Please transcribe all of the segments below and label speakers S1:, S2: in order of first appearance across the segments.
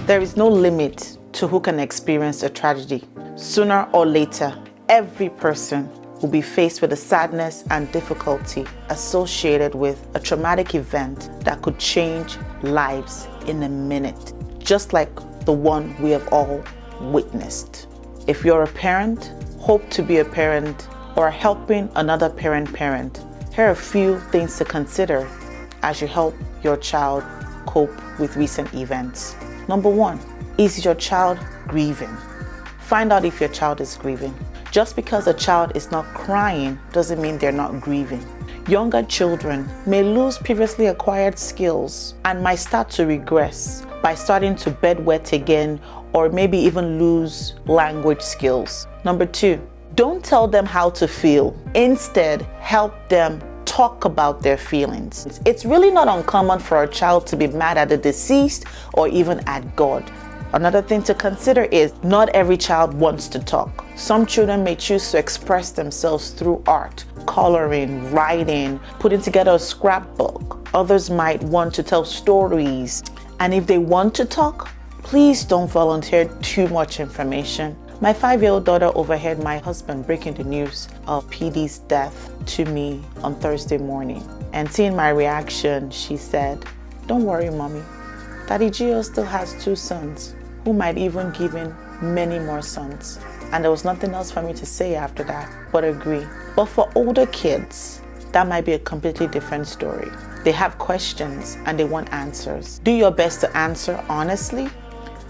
S1: There is no limit to who can experience a tragedy. Sooner or later, every person will be faced with the sadness and difficulty associated with a traumatic event that could change lives in a minute, just like the one we have all witnessed. If you're a parent, hope to be a parent, or helping another parent, here are a few things to consider as you help your child cope with recent events. Number one, is your child grieving? Find out if your child is grieving. Just because a child is not crying doesn't mean they're not grieving. Younger children may lose previously acquired skills and might start to regress by starting to bedwet again, or maybe even lose language skills. Number two, don't tell them how to feel. Instead, help them talk about their feelings. It's really not uncommon for a child to be mad at the deceased or even at God. Another thing to consider is not every child wants to talk. Some children may choose to express themselves through art, coloring, writing, putting together a scrapbook. Others might want to tell stories. And if they want to talk, please don't volunteer too much information. My 5-year-old daughter overheard my husband breaking the news of PD's death to me on Thursday morning. And seeing my reaction, she said, "Don't worry, Mommy. Daddy Gio still has 2 sons, who might even give him many more sons." And there was nothing else for me to say after that but agree. But for older kids, that might be a completely different story. They have questions and they want answers. Do your best to answer honestly.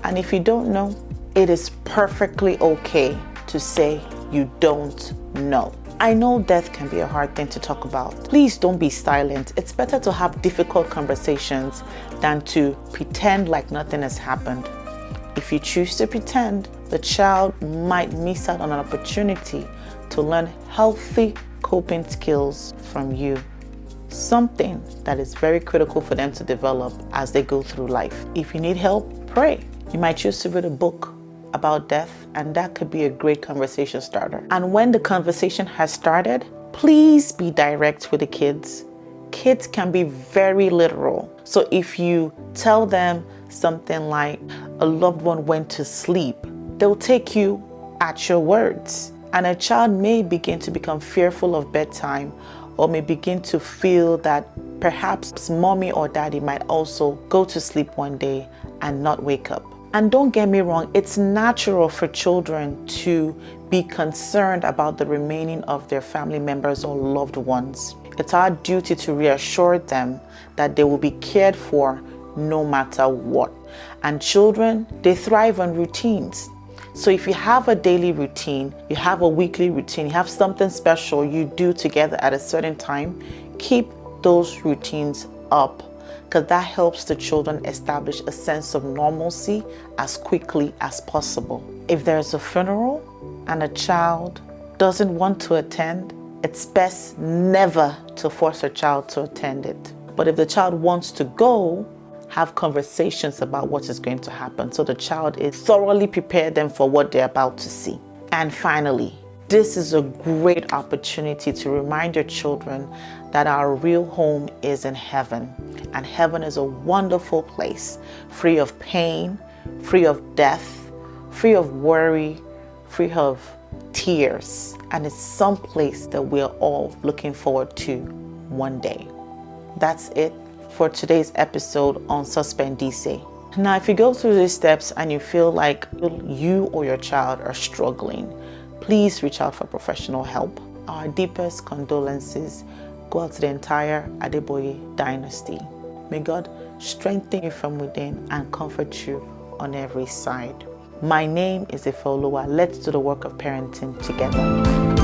S1: And if you don't know, it is perfectly okay to say you don't know. I know death can be a hard thing to talk about. Please don't be silent. It's better to have difficult conversations than to pretend like nothing has happened. If you choose to pretend, the child might miss out on an opportunity to learn healthy coping skills from you. Something that is very critical for them to develop as they go through life. If you need help, pray. You might choose to read a book about death, and that could be a great conversation starter. And when the conversation has started, please be direct with the kids. Kids can be very literal. So if you tell them something like a loved one went to sleep, they'll take you at your words. And a child may begin to become fearful of bedtime, or may begin to feel that perhaps mommy or daddy might also go to sleep one day and not wake up. And don't get me wrong, it's natural for children to be concerned about the remaining of their family members or loved ones. It's our duty to reassure them that they will be cared for no matter what. And children, they thrive on routines. So if you have a daily routine, you have a weekly routine, you have something special you do together at a certain time, keep those routines up, because that helps the children establish a sense of normalcy as quickly as possible. If there's a funeral and a child doesn't want to attend, it's best never to force a child to attend it. But if the child wants to go, have conversations about what is going to happen so the child is thoroughly prepared them for what they're about to see. And finally, this is a great opportunity to remind your children that our real home is in heaven. And heaven is a wonderful place, free of pain, free of death, free of worry, free of tears. And it's some place that we're all looking forward to one day. That's it for today's episode on Suspendisse. Now, if you go through these steps and you feel like you or your child are struggling, please reach out for professional help. Our deepest condolences go out to the entire Adeboye dynasty. May God strengthen you from within and comfort you on every side. My name is Ifeoluwa. Let's do the work of parenting together.